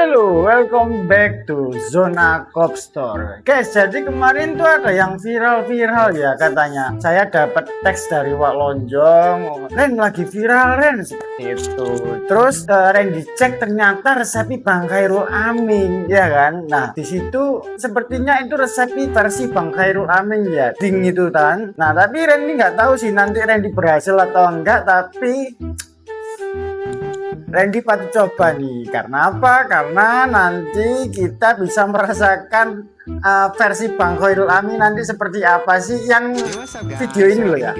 Halo, welcome back to Zona Cop Store. Guys, jadi kemarin tuh ada yang viral-viral ya katanya. Saya dapat teks dari Wak Lonjong, Ren lagi viral Ren, seperti itu. Terus Ren dicek ternyata resepi Bang Khairul Amin, ya kan? Nah, di situ sepertinya itu resepi versi Bang Khairul Amin ya, ding itu kan. Nah, tapi Ren ini nggak tahu sih nanti Ren berhasil atau enggak, tapi Randy patut coba nih. Karena apa? Karena nanti kita bisa merasakan versi Bang Khairul Amin nanti seperti apa sih yang video ini loh ya.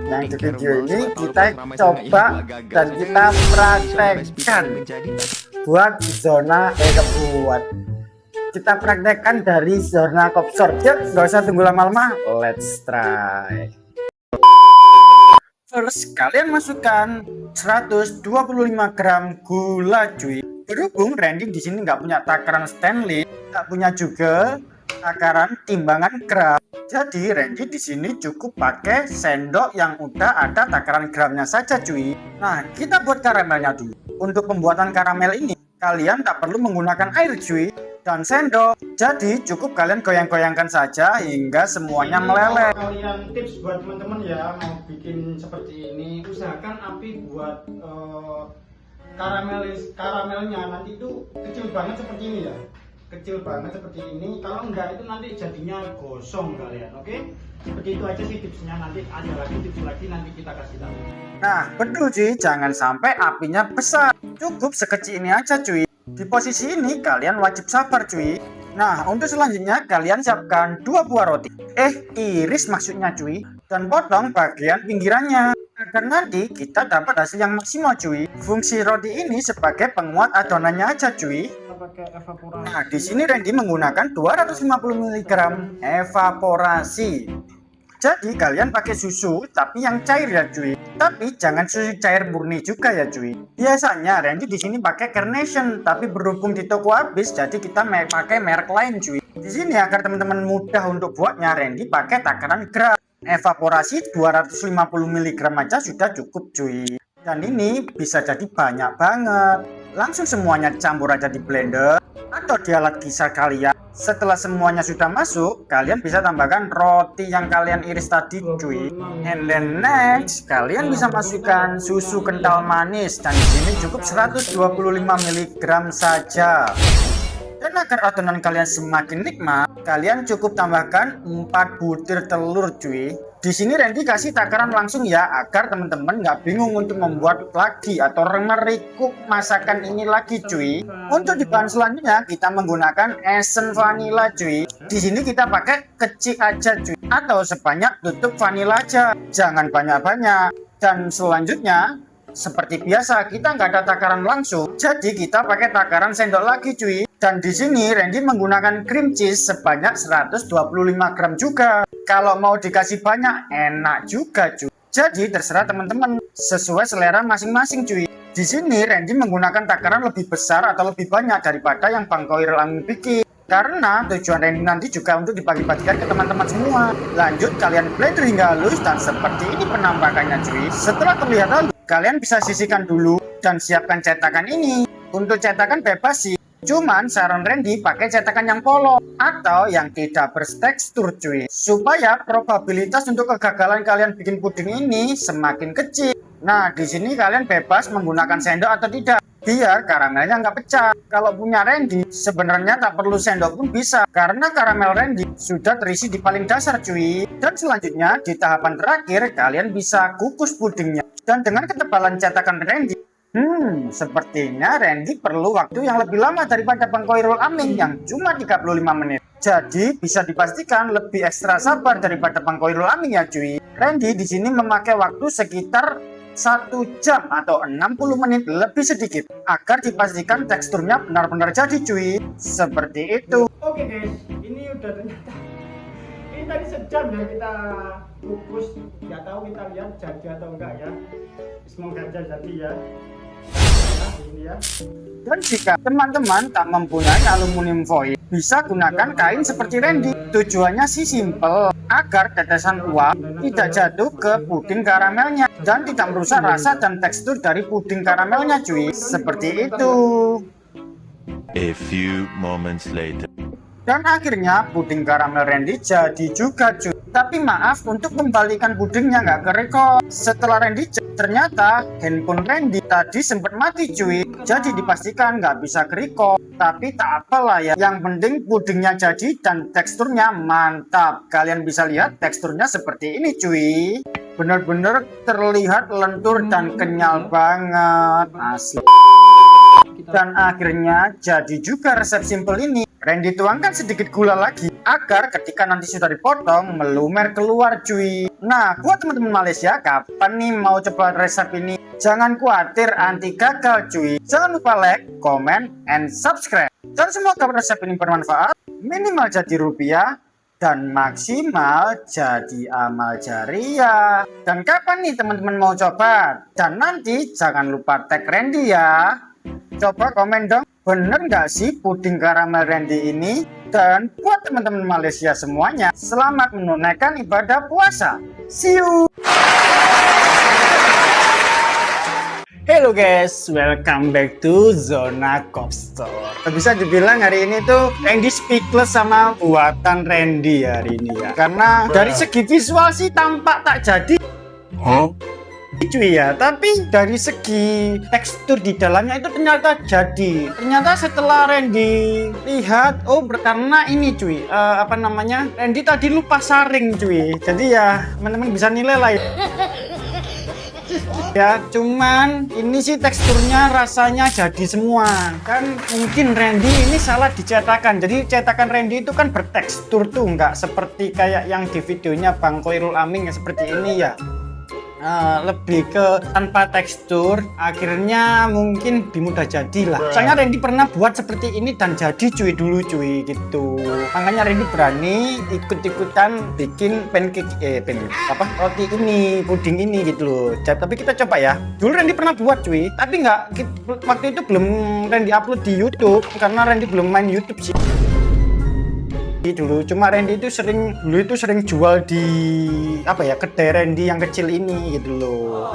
Yang di video ini kita coba dan kita praktekkan buat zona kita praktekkan dari Zona Cop Store. Yuk, nggak usah tunggu lama-lama. Let's try. Terus kalian masukkan 125 gram gula cuy. Berhubung Randy di sini nggak punya takaran Stanley, nggak punya juga takaran timbangan gram. Jadi Randy di sini cukup pakai sendok yang udah ada takaran gramnya saja cuy. Nah, kita buat karamelnya dulu. Untuk pembuatan karamel ini kalian tak perlu menggunakan air cuy dan sendok, jadi cukup kalian goyang-goyangkan saja hingga semuanya meleleh. Kalian tips buat teman-teman ya, mau bikin seperti ini, usahakan api buat karamelnya nanti itu kecil banget seperti ini ya, kecil banget seperti ini. Kalau enggak itu nanti jadinya gosong kalian. Oke, seperti itu aja sih tipsnya. Nanti ada lagi tips lagi nanti kita kasih tahu. Nah betul cuy, jangan sampai apinya besar, cukup sekecil ini aja cuy. Di posisi ini kalian wajib sabar cuy. Nah, untuk selanjutnya kalian siapkan 2 buah roti. Iris maksudnya cuy. Dan potong bagian pinggirannya agar nanti kita dapat hasil yang maksimal cuy. Fungsi roti ini sebagai penguat adonannya aja cuy. Nah, di sini Randy menggunakan 250 mg evaporasi. Jadi kalian pakai susu tapi yang cair ya cuy. Tapi jangan susu cair murni juga ya cuy. Biasanya Randy di sini pakai Carnation, tapi berhubung di toko habis jadi kita pakai merek lain cuy. Di sini agar teman-teman mudah untuk buatnya, Randy pakai takaran gram. Evaporasi 250 mg aja sudah cukup cuy. Dan ini bisa jadi banyak banget. Langsung semuanya campur aja di blender atau di alat gisar kalian. Setelah semuanya sudah masuk, kalian bisa tambahkan roti yang kalian iris tadi cuy. And then next, kalian bisa masukkan susu kental manis dan di sini cukup 125 mg saja. Dan agar adonan kalian semakin nikmat, kalian cukup tambahkan 4 butir telur cuy. Di sini Randy kasih takaran langsung ya, agar teman-teman nggak bingung untuk membuat lagi atau merikuk masakan ini lagi cuy. Untuk di bahan selanjutnya kita menggunakan essence vanilla cuy. Di sini kita pakai kecil aja cuy, atau sebanyak tutup vanilla aja, jangan banyak-banyak. Dan selanjutnya seperti biasa kita nggak ada takaran langsung, jadi kita pakai takaran sendok lagi cuy. Dan di sini Randy menggunakan cream cheese sebanyak 125 gram juga. Kalau mau dikasih banyak enak juga cuy. Jadi terserah teman-teman sesuai selera masing-masing cuy. Di sini Randy menggunakan takaran lebih besar atau lebih banyak daripada yang Bang Khairul Amin bikin. Karena tujuan Randy nanti juga untuk dibagi-bagikan ke teman-teman semua. Lanjut kalian blender hingga halus dan seperti ini penampakannya cuy. Setelah terlihat halus, kalian bisa sisihkan dulu dan siapkan cetakan ini. Untuk cetakan bebas sih, cuman saran Randy pakai cetakan yang polos atau yang tidak bertekstur cuy, supaya probabilitas untuk kegagalan kalian bikin puding ini semakin kecil. Nah, di sini kalian bebas menggunakan sendok atau tidak, biar karamelnya nggak pecah. Kalau punya Randy, sebenarnya tak perlu sendok pun bisa, karena karamel Randy sudah terisi di paling dasar cuy. Dan selanjutnya, di tahapan terakhir, kalian bisa kukus pudingnya. Dan dengan ketebalan cetakan Randy, sepertinya Randy perlu waktu yang lebih lama daripada Bang Khairul Amin yang cuma 35 menit. Jadi bisa dipastikan lebih ekstra sabar daripada Bang Khairul Amin ya cuy. Randy di sini memakai waktu sekitar 1 jam atau 60 menit lebih sedikit agar dipastikan teksturnya benar-benar jadi cuy. Seperti itu. Oke guys, ini udah ternyata ini tadi sejam ya kita kukus. Nggak tahu kita lihat jadi atau enggak ya. Semoga jadi ya. Ini ya. Dan jika teman-teman tak mempunyai aluminium foil, bisa gunakan kain seperti Randy. Tujuannya sih simple, agar tetesan uap tidak jatuh ke puding karamelnya dan tidak merusak rasa dan tekstur dari puding karamelnya cuy. Seperti itu. A few moments later. Dan akhirnya puding karamel Randy jadi juga cuy. Tapi maaf, untuk kembalikan pudingnya nggak ke record. Setelah Randy cek, ternyata handphone Randy tadi sempat mati cuy. Jadi dipastikan nggak bisa ke record. Tapi tak apalah ya, yang penting pudingnya jadi dan teksturnya mantap. Kalian bisa lihat teksturnya seperti ini cuy. Bener-bener terlihat lentur dan kenyal banget, asli. Dan akhirnya jadi juga resep simple ini. Randy tuangkan sedikit gula lagi agar ketika nanti sudah dipotong melumer keluar cuy. Nah, buat teman-teman Malaysia, kapan nih mau coba resep ini? Jangan khawatir anti gagal cuy. Jangan lupa like, comment, and subscribe. Dan semoga resep ini bermanfaat, minimal jadi rupiah dan maksimal jadi amal jariah. Dan kapan nih teman-teman mau coba? Dan nanti jangan lupa tag Randy ya. Coba komen dong, bener nggak sih puding karamel Randy ini? Dan buat teman-teman Malaysia semuanya, selamat menunaikan ibadah puasa. See you. Hello guys, welcome back to Zona Cop Store. Bisa dibilang hari ini tuh Randy speechless sama buatan Randy hari ini ya. Karena dari segi visual sih tampak tak jadi. Cuy ya, tapi dari segi tekstur di dalamnya itu ternyata jadi. Ternyata setelah Randy lihat, oh karena ini cuy, Randy tadi lupa saring cuy. Jadi ya teman-teman bisa nilai lah ya. Ya, cuman ini sih teksturnya rasanya jadi semua. Kan mungkin Randy ini salah dicetakan. Jadi cetakan Randy itu kan bertekstur tuh, nggak seperti kayak yang di videonya Bang Khoirul Aming yang seperti ini ya. Lebih ke tanpa tekstur, akhirnya mungkin mudah jadilah. Soalnya Randy pernah buat seperti ini dan jadi cuy dulu cuy gitu. Makanya Randy berani ikut-ikutan bikin roti ini, puding ini gitu loh. Tapi kita coba ya. Dulu Randy pernah buat cuy, tapi waktu itu belum Randy upload di YouTube karena Randy belum main YouTube sih. Dulu cuma Randy itu sering jual di kedai Randy yang kecil ini gitu loh.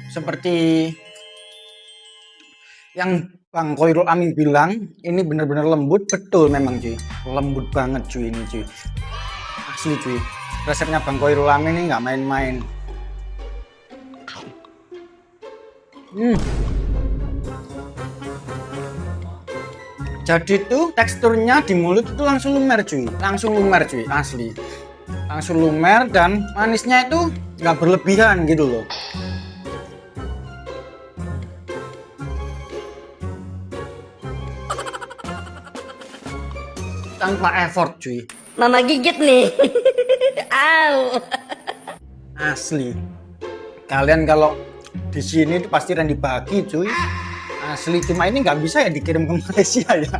Seperti yang Bang Khoirul Aming bilang, ini benar-benar lembut, betul memang cuy. Lembut banget cuy ini cuy. Asli cuy, resepnya Bang Khoirul Aming ini nggak main-main. Jadi tuh teksturnya di mulut itu langsung lumer cuy, asli. Langsung lumer dan manisnya itu nggak berlebihan gitu loh. Tanpa effort cuy. Mama gigit nih. Au. Asli. Kalian kalau di sini tuh pasti Randy bagi cuy. Asli, cuma ini nggak bisa ya dikirim ke Malaysia ya.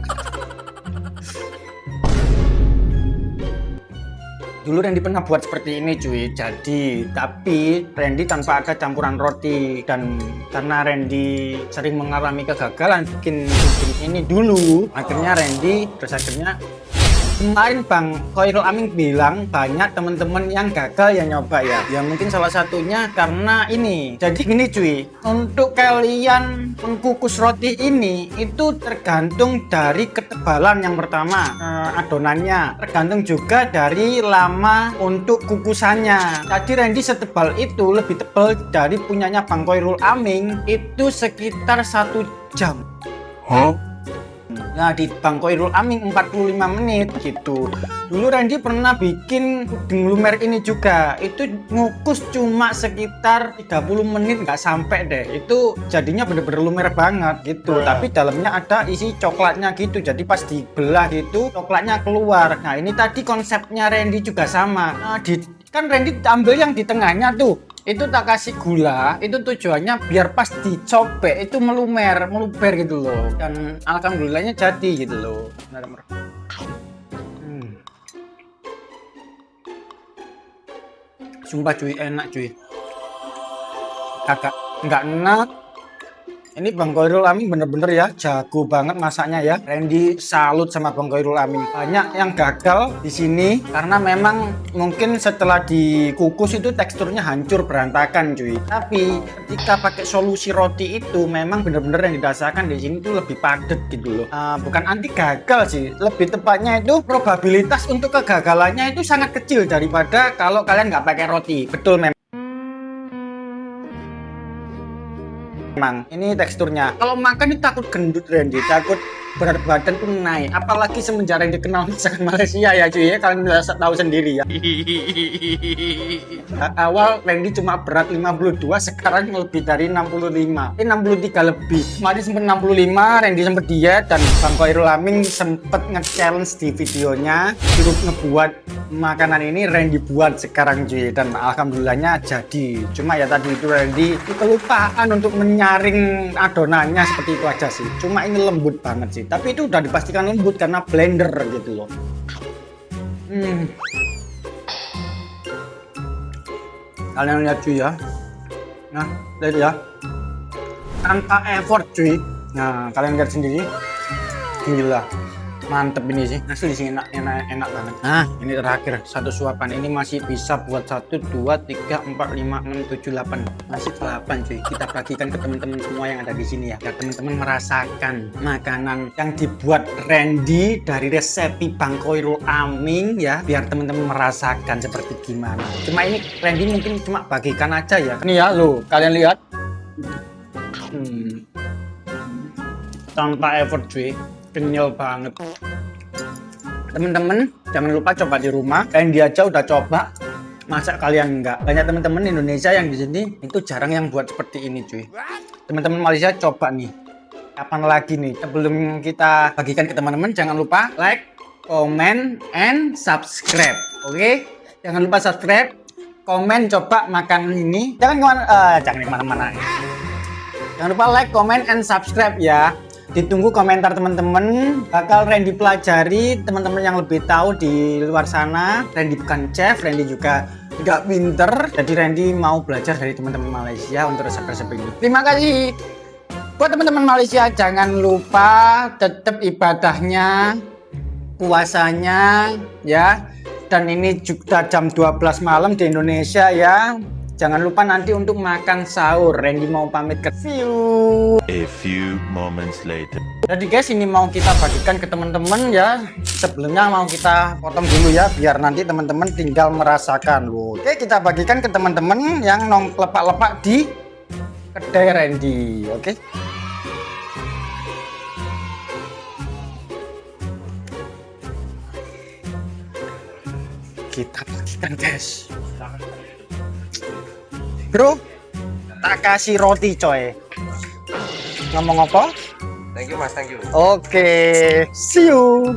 Dulu Randy pernah buat seperti ini cuy. Jadi, tapi Randy tanpa ada campuran roti, dan karena Randy sering mengalami kegagalan bikin puding ini dulu, akhirnya kemarin Bang Khoirul Aming bilang banyak temen-temen yang gagal yang nyoba ya. Ya mungkin salah satunya karena ini. Jadi gini cuy, untuk kalian mengkukus roti ini itu tergantung dari ketebalan yang pertama adonannya. Tergantung juga dari lama untuk kukusannya. Tadi Randy setebal itu, lebih tebal dari punyanya Bang Khoirul Aming itu sekitar 1 jam. Nah, di Bang Khoirul Aming 45 menit gitu. Dulu Randy pernah bikin puding lumer ini juga. Itu ngukus cuma sekitar 30 menit, nggak sampai deh. Itu jadinya bener-bener lumer banget gitu. Tapi dalamnya ada isi coklatnya gitu. Jadi pas dibelah gitu, coklatnya keluar. Nah, ini tadi konsepnya Randy juga sama. Nah, kan Randy ambil yang di tengahnya tuh. Itu tak kasih gula, itu tujuannya biar pas dicobek itu meluber gitu loh. Dan alhamdulillahnya jadi gitu loh. Sumpah cuy, enak cuy. Kakak nggak enak, Ini Bang Khoirul Amin bener-bener ya jago banget masaknya ya. Randy salut sama Bang Khoirul Amin. Banyak yang gagal di sini karena memang mungkin setelah dikukus itu teksturnya hancur berantakan cuy. Tapi ketika pakai solusi roti itu memang bener-bener yang dirasakan di sini tuh lebih padat gitu loh. Bukan anti gagal sih, lebih tepatnya itu probabilitas untuk kegagalannya itu sangat kecil daripada kalau kalian nggak pakai roti. Betul memang. Ini teksturnya. Kalau makan itu takut gendut Randy, takut berat badan tuh naik. Apalagi semenjak Randy kenal masakan Malaysia ya cuy ya, kalian udah tahu sendiri ya. Awal Randy cuma berat 52, sekarang lebih dari 65. 63 lebih. Kemarin sempat 65, Randy sempat diet dan Bang Khoirul Amin sempat nge-challenge di videonya suruh ngebuat makanan ini Randy buat sekarang cuy, dan alhamdulillahnya jadi. Cuma ya tadi itu Randy kelupaan untuk menyaring adonannya, seperti itu aja sih. Cuma ini lembut banget sih, tapi itu udah dipastikan lembut karena blender gitu loh. Kalian lihat cuy ya, nah lihat ya, tanpa effort cuy. Nah kalian lihat sendiri, gila mantep ini sih, asli sih enak banget. Nah ini terakhir satu suapan, ini masih bisa buat 1, 2, 3, 4, 5, 6, 7, 8, masih 8 cuy. Kita bagikan ke teman-teman semua yang ada di sini ya, biar teman-teman merasakan makanan yang dibuat Randy dari resep Bang Khoirul Amin ya, biar teman-teman merasakan seperti gimana. Cuma ini Randy mungkin cuma bagikan aja ya. Ini ya lo, kalian lihat, tanpa effort cuy, kenyal banget. Temen-temen jangan lupa coba di rumah. Randy aja udah coba, masa kalian enggak? Banyak temen-temen Indonesia yang di sini itu jarang yang buat seperti ini cuy. Teman-teman Malaysia coba nih. Kapan lagi nih? Sebelum kita bagikan ke teman-teman, jangan lupa like, comment, and subscribe. Oke? Jangan lupa subscribe, komen, coba makan ini. Jangan kemana-mana. Jangan lupa like, comment, and subscribe ya. Ditunggu komentar teman-teman, bakal Randy pelajari. Teman-teman yang lebih tahu di luar sana, Randy bukan chef, Randy juga nggak pinter, jadi Randy mau belajar dari teman-teman Malaysia untuk resep-resep ini. Terima kasih buat teman-teman Malaysia. Jangan lupa tetap ibadahnya, puasanya ya. Dan ini juga jam 12 malam di Indonesia ya. Jangan lupa nanti untuk makan sahur. Randy mau pamit ke see you. A few moments later. Jadi guys, ini mau kita bagikan ke teman-teman ya. Sebelumnya mau kita potong dulu ya, biar nanti teman-teman tinggal merasakan loh. Oke, kita bagikan ke teman-teman yang nong lepak-lepak di kedai Randy. Oke. Kita bagikan guys. Bro, tak kasih roti coy. Ngomong apa? Thank you mas, thank you. Oke, see you.